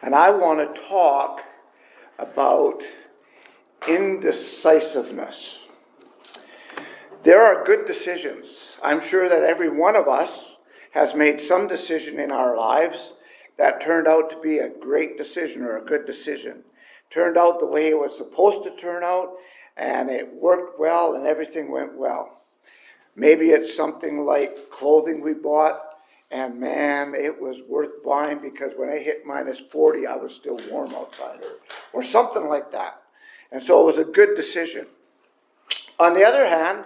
And I want to talk about indecisiveness. There are good decisions. I'm sure that every one of us has made some decision in our lives that turned out to be a great decision or a good decision. Turned out the way it was supposed to turn out, and it worked well and everything went well. Maybe it's something like clothing we bought, and man, it was worth buying because when I hit -40, I was still warm outside, or something like that. And so it was a good decision. On the other hand,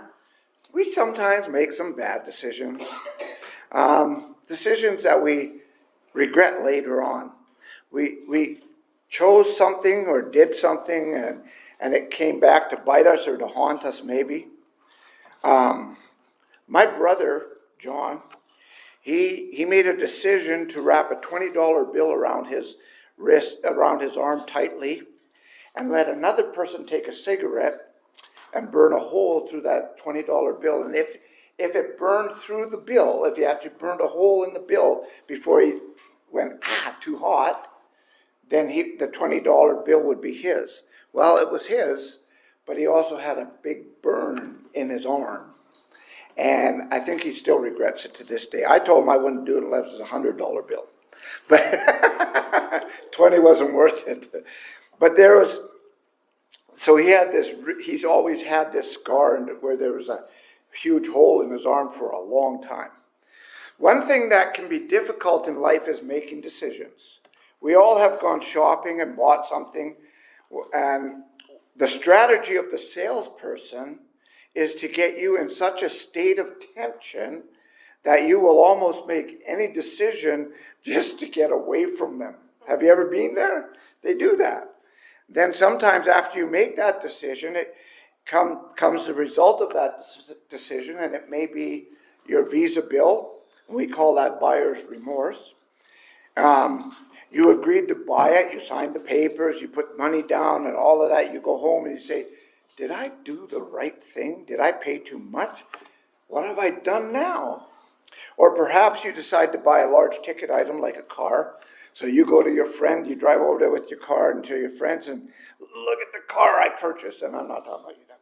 we sometimes make some bad decisions, decisions that we regret later on. We chose something or did something, and it came back to bite us or to haunt us maybe. My brother, John, he made a decision to wrap a $20 bill around his wrist, around his arm tightly, and let another person take a cigarette and burn a hole through that $20 bill. And if it burned through the bill, if he actually burned a hole in the bill before he went, too hot, then the $20 bill would be his. Well, it was his, but he also had a big burn in his arm. And I think he still regrets it to this day. I told him I wouldn't do it unless it was a $100 bill. But 20 wasn't worth it. But so he's always had this scar where there was a huge hole in his arm for a long time. One thing that can be difficult in life is making decisions. We all have gone shopping and bought something, and the strategy of the salesperson is to get you in such a state of tension that you will almost make any decision just to get away from them. Have you ever been there? They do that. Then sometimes after you make that decision, it comes the result of that decision, and it may be your Visa bill. We call that buyer's remorse. You agreed to buy it, you signed the papers, you put money down and all of that. You go home and you say, did I do the right thing? Did I pay too much? What have I done now? Or perhaps you decide to buy a large ticket item like a car. So you go to your friend, you drive over there with your car and to your friends and look at the car I purchased. And I'm not talking about you now.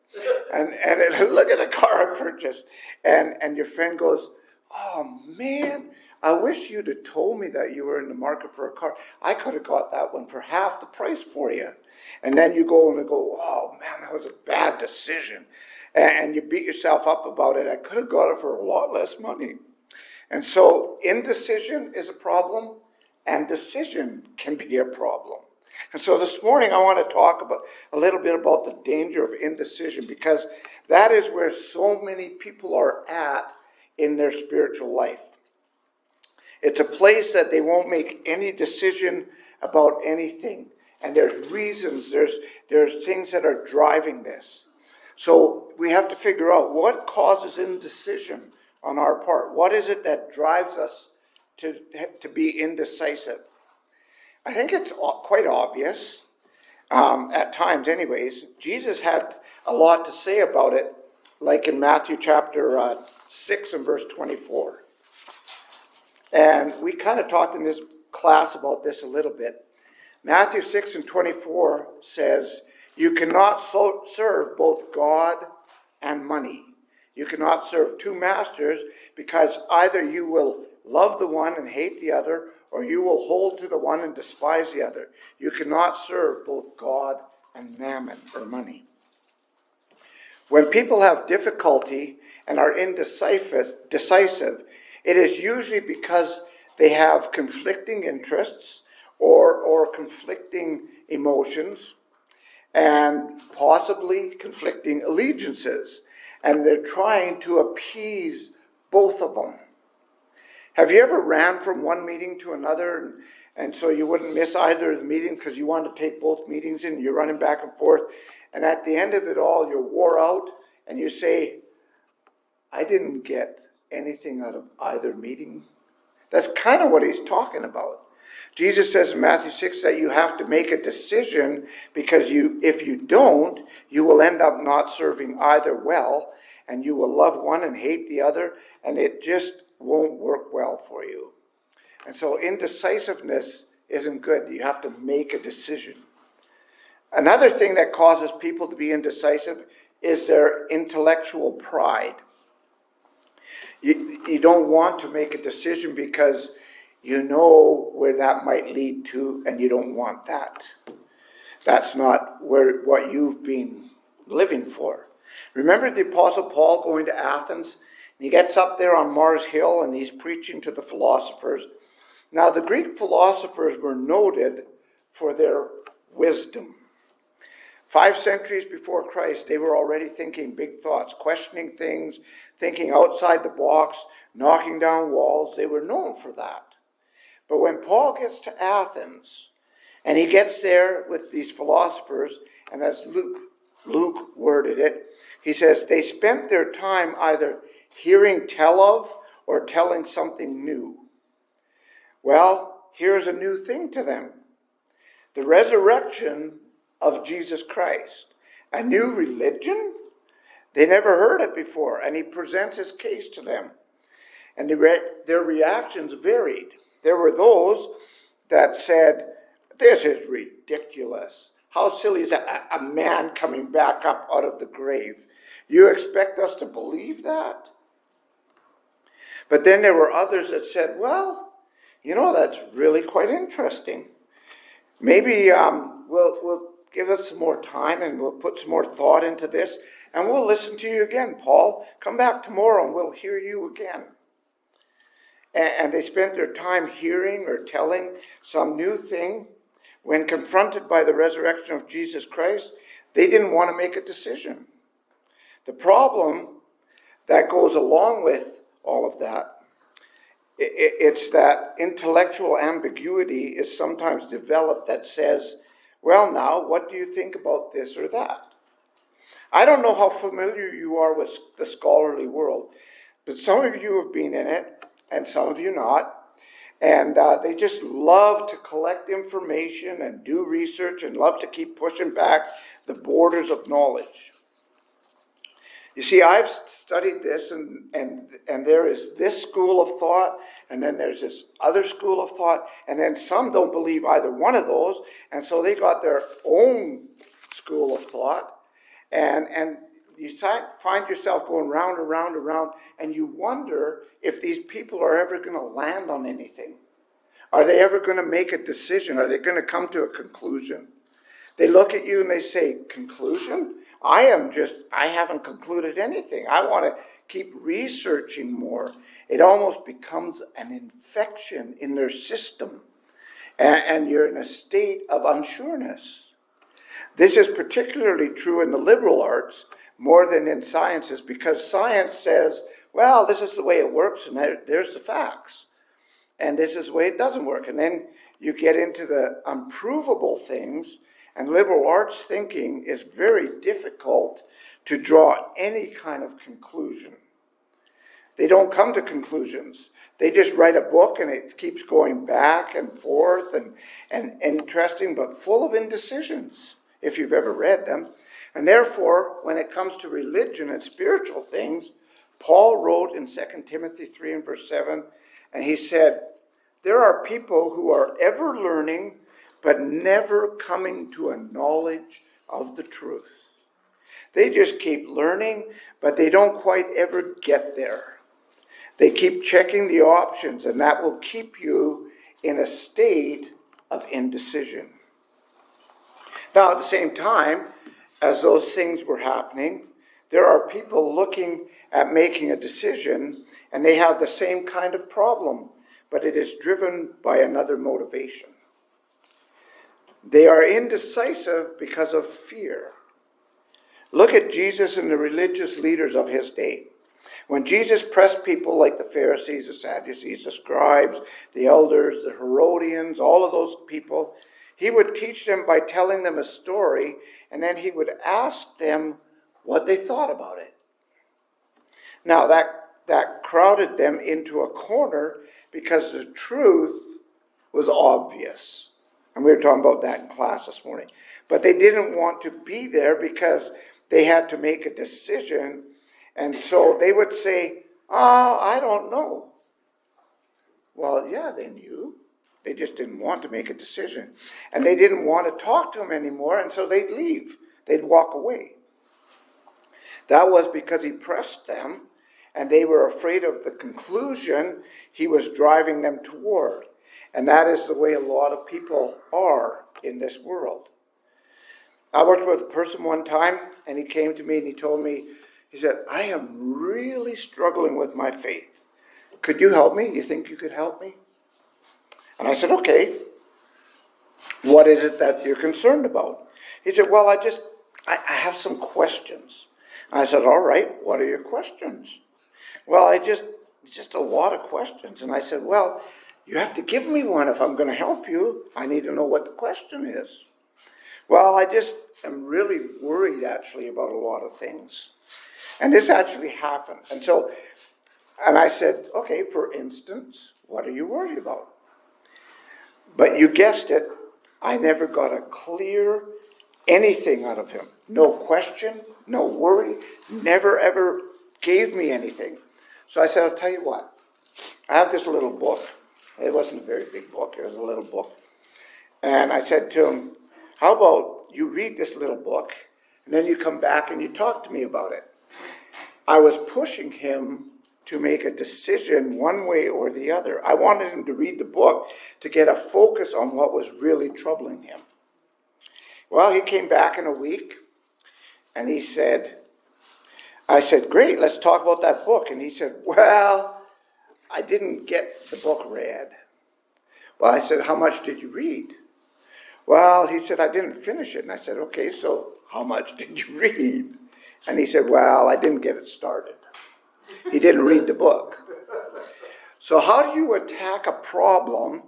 And look at the car I purchased. And your friend goes, oh man, I wish you'd have told me that you were in the market for a car. I could have got that one for half the price for you. And then you go and go, oh man, that was a bad decision. And you beat yourself up about it. I could have got it for a lot less money. And so indecision is a problem, and decision can be a problem. And so this morning I want to talk a little bit about the danger of indecision, because that is where so many people are at in their spiritual life. It's a place that they won't make any decision about anything. And there's reasons, there's things that are driving this. So we have to figure out what causes indecision on our part. What is it that drives us to be indecisive? I think it's quite obvious, at times anyways. Jesus had a lot to say about it, like in Matthew chapter 6 and verse 24. And we kind of talked in this class about this a little bit. Matthew 6 and 24 says, you cannot serve both God and money. You cannot serve two masters, because either you will love the one and hate the other, or you will hold to the one and despise the other. You cannot serve both God and mammon, or money. When people have difficulty and are indecisive, it is usually because they have conflicting interests or conflicting emotions and possibly conflicting allegiances. And they're trying to appease both of them. Have you ever ran from one meeting to another, and so you wouldn't miss either of the meetings because you wanted to take both meetings in, you're running back and forth, and at the end of it all, you're wore out, and you say, I didn't get anything out of either meeting? That's kind of what he's talking about. Jesus says in Matthew 6 that you have to make a decision, because if you don't, you will end up not serving either well, and you will love one and hate the other, and it just won't work well for you. And so indecisiveness isn't good. You have to make a decision. Another thing that causes people to be indecisive is their intellectual pride. You don't want to make a decision because you know where that might lead to, and you don't want that. That's not what you've been living for. Remember the Apostle Paul going to Athens? He gets up there on Mars Hill and he's preaching to the philosophers. Now, the Greek philosophers were noted for their wisdom. 5 centuries before Christ, they were already thinking big thoughts, questioning things, thinking outside the box, knocking down walls. They were known for that. But when Paul gets to Athens, and he gets there with these philosophers, and as Luke worded it, he says, they spent their time either hearing tell of or telling something new. Well, here's a new thing to them. The resurrection of Jesus Christ. A new religion? They never heard it before, and he presents his case to them. And their reactions varied. There were those that said, this is ridiculous. How silly is that? A man coming back up out of the grave. You expect us to believe that? But then there were others that said, well, that's really quite interesting. Maybe we'll give us some more time and we'll put some more thought into this and we'll listen to you again, Paul. Come back tomorrow and we'll hear you again. And they spent their time hearing or telling some new thing. When confronted by the resurrection of Jesus Christ, they didn't want to make a decision. The problem that goes along with all of that, it's that intellectual ambiguity is sometimes developed that says, well, now, what do you think about this or that? I don't know how familiar you are with the scholarly world, but some of you have been in it, and some of you not. And they just love to collect information and do research and love to keep pushing back the borders of knowledge. You see, I've studied this, and there is this school of thought, and then there's this other school of thought, and then some don't believe either one of those, and so they got their own school of thought, and you find yourself going round and round and round, and you wonder if these people are ever going to land on anything. Are they ever going to make a decision? Are they going to come to a conclusion? They look at you and they say, conclusion? I haven't concluded anything. I want to keep researching more. It almost becomes an infection in their system, and you're in a state of unsureness. This is particularly true in the liberal arts more than in sciences, because science says, well, this is the way it works, and there's the facts. And this is the way it doesn't work. And then you get into the unprovable things, and liberal arts thinking is very difficult to draw any kind of conclusion. They don't come to conclusions. They just write a book and it keeps going back and forth and interesting, but full of indecisions, if you've ever read them. And therefore, when it comes to religion and spiritual things, Paul wrote in 2 Timothy 3 and verse 7, and he said, there are people who are ever learning, but never coming to a knowledge of the truth. They just keep learning, but they don't quite ever get there. They keep checking the options, and that will keep you in a state of indecision. Now, at the same time, as those things were happening, there are people looking at making a decision, and they have the same kind of problem, but it is driven by another motivation. They are indecisive because of fear. Look at Jesus and the religious leaders of his day. When Jesus pressed people like the Pharisees, the Sadducees, the scribes, the elders, the Herodians, all of those people, he would teach them by telling them a story, and then he would ask them what they thought about it. Now, that crowded them into a corner because the truth was obvious. And we were talking about that in class this morning. But they didn't want to be there because they had to make a decision. And so they would say, I don't know. Well, yeah, they knew. They just didn't want to make a decision. And they didn't want to talk to him anymore, and so they'd leave. They'd walk away. That was because he pressed them, and they were afraid of the conclusion he was driving them toward. And that is the way a lot of people are in this world. I worked with a person one time, and he came to me and he told me, he said, I am really struggling with my faith. Could you help me? You think you could help me? And I said, okay. What is it that you're concerned about? He said, well, I have some questions. And I said, all right, what are your questions? Well, it's just a lot of questions. And I said, well, you have to give me one if I'm going to help you. I need to know what the question is. Well, I just am really worried, actually, about a lot of things. And this actually happened. And I said, okay, for instance, what are you worried about? But you guessed it, I never got a clear anything out of him. No question, no worry, never ever gave me anything. So I said, I'll tell you what, I have this little book. It wasn't a very big book, it was a little book. And I said to him, how about you read this little book, and then you come back and you talk to me about it. I was pushing him to make a decision one way or the other. I wanted him to read the book to get a focus on what was really troubling him. Well, he came back in a week, and he said, I said, great, let's talk about that book. And he said, well, I didn't get the book read. Well, I said, how much did you read? Well, he said, I didn't finish it. And I said, okay, so how much did you read? And he said, well, I didn't get it started. He didn't read the book. So how do you attack a problem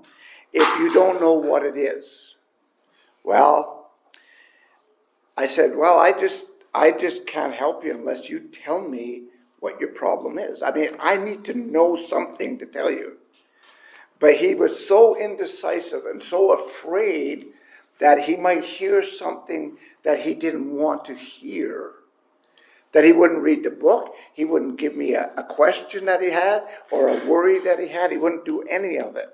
if you don't know what it is? Well, I said, well, I just can't help you unless you tell me what your problem is. I mean, I need to know something to tell you. But he was so indecisive and so afraid that he might hear something that he didn't want to hear. That he wouldn't read the book, he wouldn't give me a question that he had or a worry that he had. He wouldn't do any of it.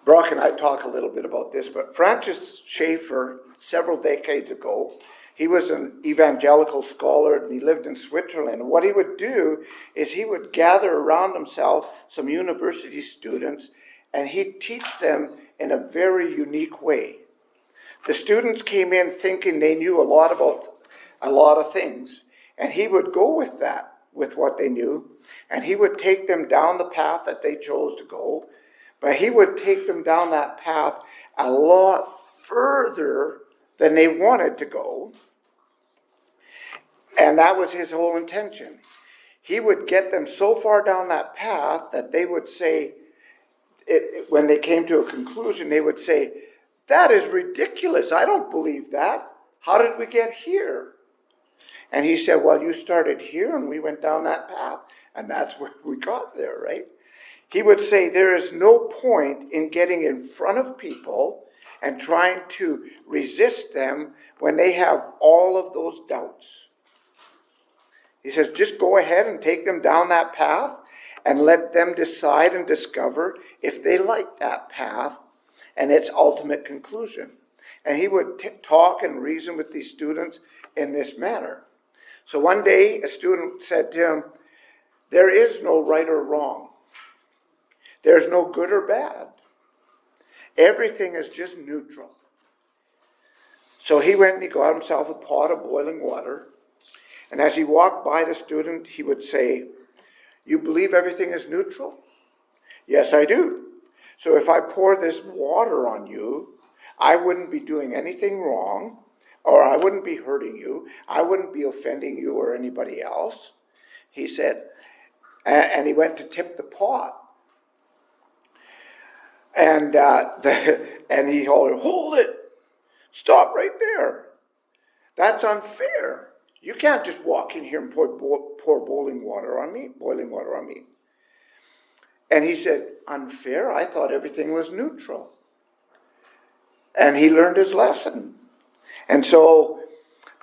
Brock and I talk a little bit about this, but Francis Schaeffer, several decades ago, he was an evangelical scholar and he lived in Switzerland. And what he would do is he would gather around himself some university students and he'd teach them in a very unique way. The students came in thinking they knew a lot of things, and he would go with that, with what they knew, and he would take them down the path that they chose to go, but he would take them down that path a lot further than they wanted to go, and that was his whole intention. He would get them so far down that path that they would say, when they came to a conclusion, they would say, that is ridiculous, I don't believe that. How did we get here? And he said, well, you started here and we went down that path. And that's where we got there, right? He would say there is no point in getting in front of people and trying to resist them when they have all of those doubts. He says, just go ahead and take them down that path and let them decide and discover if they like that path and its ultimate conclusion. And he would talk and reason with these students in this manner. So one day, a student said to him, there is no right or wrong. There's no good or bad. Everything is just neutral. So he went and he got himself a pot of boiling water. And as he walked by the student, he would say, you believe everything is neutral? Yes, I do. So if I pour this water on you, I wouldn't be doing anything wrong, or I wouldn't be hurting you, I wouldn't be offending you or anybody else, he said. And he went to tip the pot. And and he hollered, hold it, stop right there. That's unfair. You can't just walk in here and pour boiling water on me. And he said, unfair? I thought everything was neutral. And he learned his lesson. And so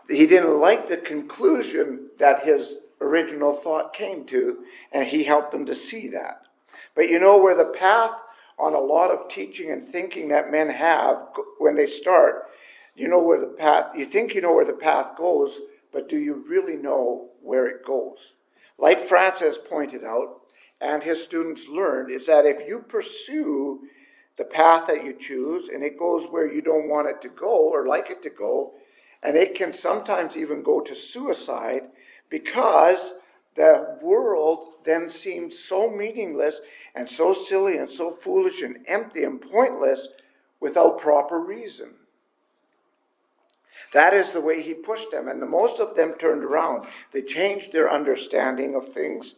he didn't like the conclusion that his original thought came to, and he helped him to see that. But you know where the path on a lot of teaching and thinking that men have when they start, you know where the path, you think you know where the path goes, but do you really know where it goes? Like Francis pointed out, and his students learned, is that if you pursue the path that you choose and it goes where you don't want it to go or like it to go, and it can sometimes even go to suicide because the world then seems so meaningless and so silly and so foolish and empty and pointless without proper reason. That is the way he pushed them, and most of them turned around. They changed their understanding of things.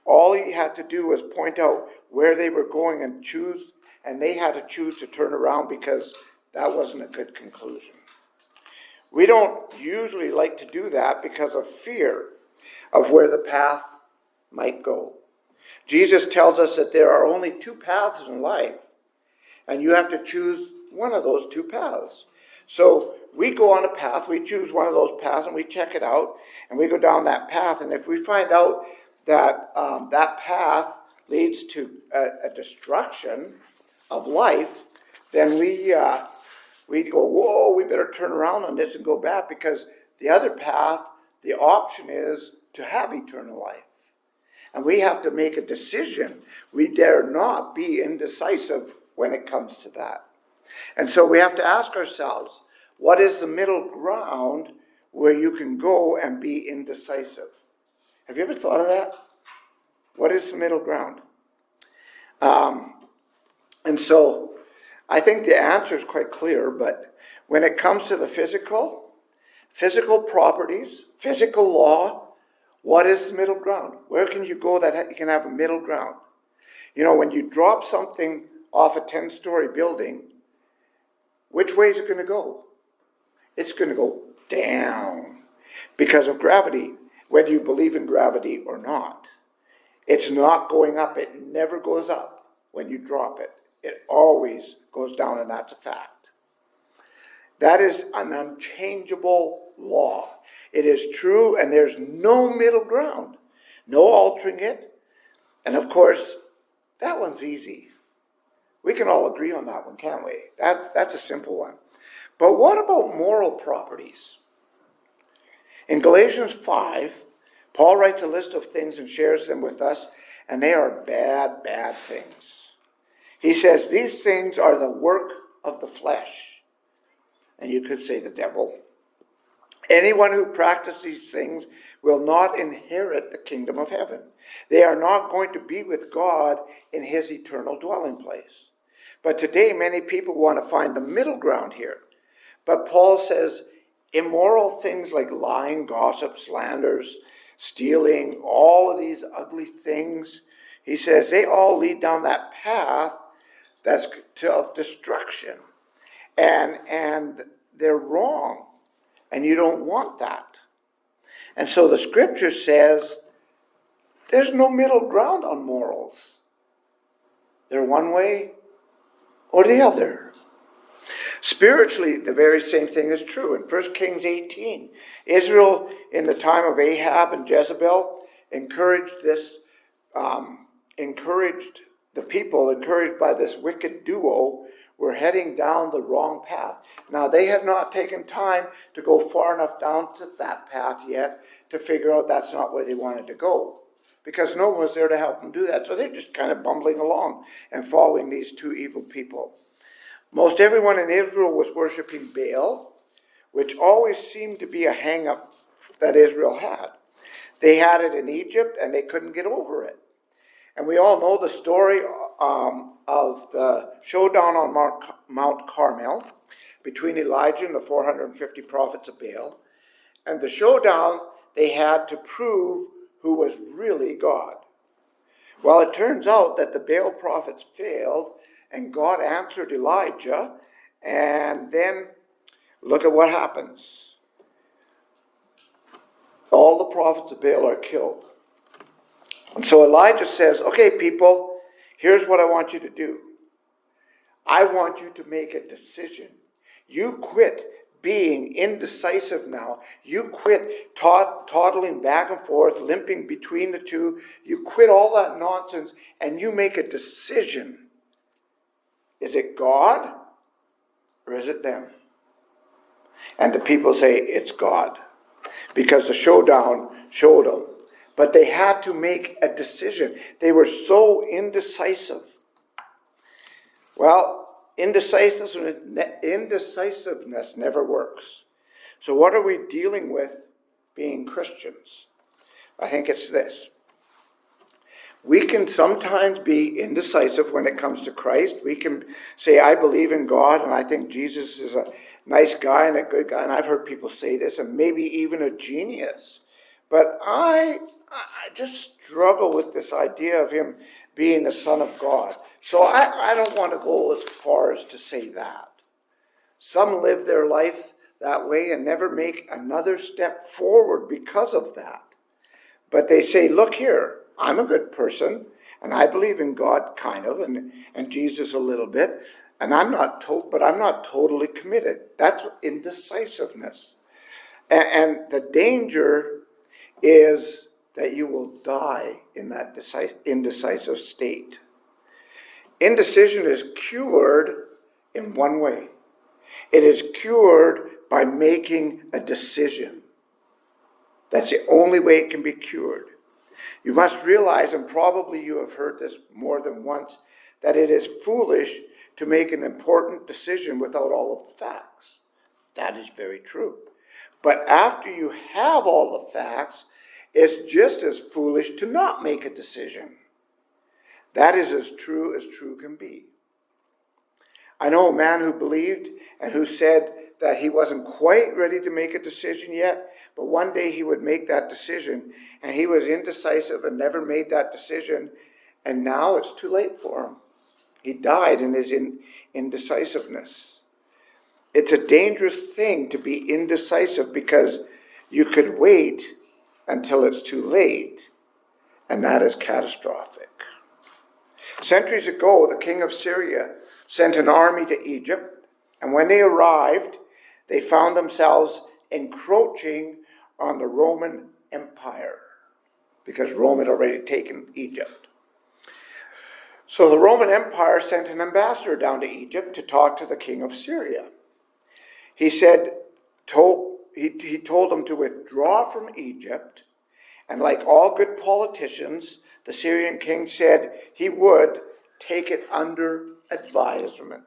All he had to do was point out where they were going and choose, and they had to choose to turn around because that wasn't a good conclusion. We don't usually like to do that because of fear of where the path might go. Jesus tells us that there are only two paths in life, and you have to choose one of those two paths. So we go on a path, we choose one of those paths, and we check it out, and we go down that path. And if we find out that that path leads to a destruction of life, then we go, whoa, we better turn around on this and go back, because the other path, the option is to have eternal life. And we have to make a decision. We dare not be indecisive when it comes to that. And so we have to ask ourselves, what is the middle ground where you can go and be indecisive? Have you ever thought of that? What is the middle ground? And so I think the answer is quite clear, but when it comes to the physical properties, physical law, what is the middle ground? Where can you go that you can have a middle ground? You know, when you drop something off a 10-story building, which way is it going to go? It's going to go down because of gravity, whether you believe in gravity or not. It's not going up. It never goes up when you drop it. It always goes down, and that's a fact. That is an unchangeable law. It is true, and there's no middle ground, no altering it. And of course, that one's easy. We can all agree on that one, can't we? That's a simple one. But what about moral properties? In Galatians 5, Paul writes a list of things and shares them with us, and they are bad, bad things. He says these things are the work of the flesh. And you could say the devil. Anyone who practices these things will not inherit the kingdom of heaven. They are not going to be with God in his eternal dwelling place. But today, many people want to find the middle ground here. But Paul says immoral things like lying, gossip, slanders, stealing, all of these ugly things, he says they all lead down that path that's of destruction. And they're wrong. And you don't want that. And so the scripture says there's no middle ground on morals. They're one way or the other. Spiritually, the very same thing is true. In 1 Kings 18, Israel, in the time of Ahab and Jezebel, encouraged the people, encouraged by this wicked duo, were heading down the wrong path. Now, they had not taken time to go far enough down to that path yet to figure out that's not where they wanted to go, because no one was there to help them do that. So they're just kind of bumbling along and following these two evil people. Most everyone in Israel was worshiping Baal, which always seemed to be a hang-up that Israel had. They had it in Egypt, and they couldn't get over it. And we all know the story of the showdown on Mount Carmel between Elijah and the 450 prophets of Baal. And the showdown, they had to prove who was really God. Well, it turns out that the Baal prophets failed, and God answered Elijah, and then look at what happens. All the prophets of Baal are killed. And so Elijah says, okay, people, here's what I want you to do. I want you to make a decision. You quit being indecisive now. You quit toddling back and forth, limping between the two. You quit all that nonsense and you make a decision. Is it God or is it them? And the people say it's God because the showdown showed them. But they had to make a decision. They were so indecisive. Well, indecisiveness never works. So what are we dealing with being Christians? I think it's this. We can sometimes be indecisive when it comes to Christ. We can say, I believe in God, and I think Jesus is a nice guy and a good guy. And I've heard people say this, and maybe even a genius. But I just struggle with this idea of him being the Son of God. So I don't want to go as far as to say that. Some live their life that way and never make another step forward because of that. But they say, look here, I'm a good person, and I believe in God kind of, and Jesus a little bit, and I'm not totally committed. That's indecisiveness. And the danger is that you will die in that indecisive state. Indecision is cured in one way. It is cured by making a decision. That's the only way it can be cured. You must realize, and probably you have heard this more than once, that it is foolish to make an important decision without all of the facts. That is very true. But after you have all the facts, it's just as foolish to not make a decision. That is as true can be. I know a man who believed and who said that he wasn't quite ready to make a decision yet, but one day he would make that decision, and he was indecisive and never made that decision, and now it's too late for him. He died in his indecisiveness. It's a dangerous thing to be indecisive because you could wait until it's too late, and that is catastrophic. Centuries ago, the king of Syria sent an army to Egypt, and when they arrived, they found themselves encroaching on the Roman Empire because Rome had already taken Egypt. So the Roman Empire sent an ambassador down to Egypt to talk to the king of Syria. He told them to withdraw from Egypt, and like all good politicians, the Syrian king said he would take it under advisement.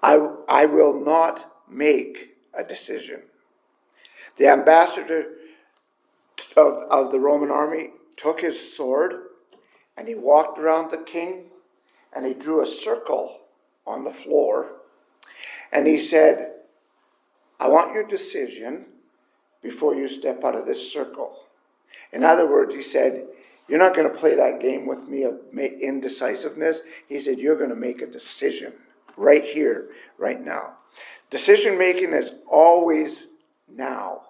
I will not make a decision. The ambassador of the Roman army took his sword and he walked around the king and he drew a circle on the floor and he said, I want your decision before you step out of this circle. In other words, he said, you're not going to play that game with me of indecisiveness. He said, you're going to make a decision right here, right now. Decision making is always now.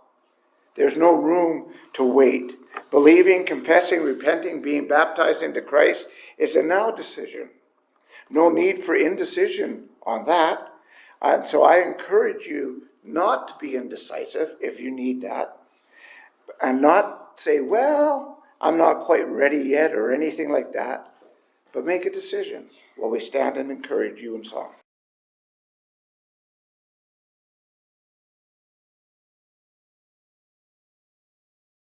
There's no room to wait. Believing, confessing, repenting, being baptized into Christ is a now decision. No need for indecision on that. And so I encourage you not to be indecisive if you need that. And not say, well, I'm not quite ready yet or anything like that. But make a decision while we stand and encourage you in song.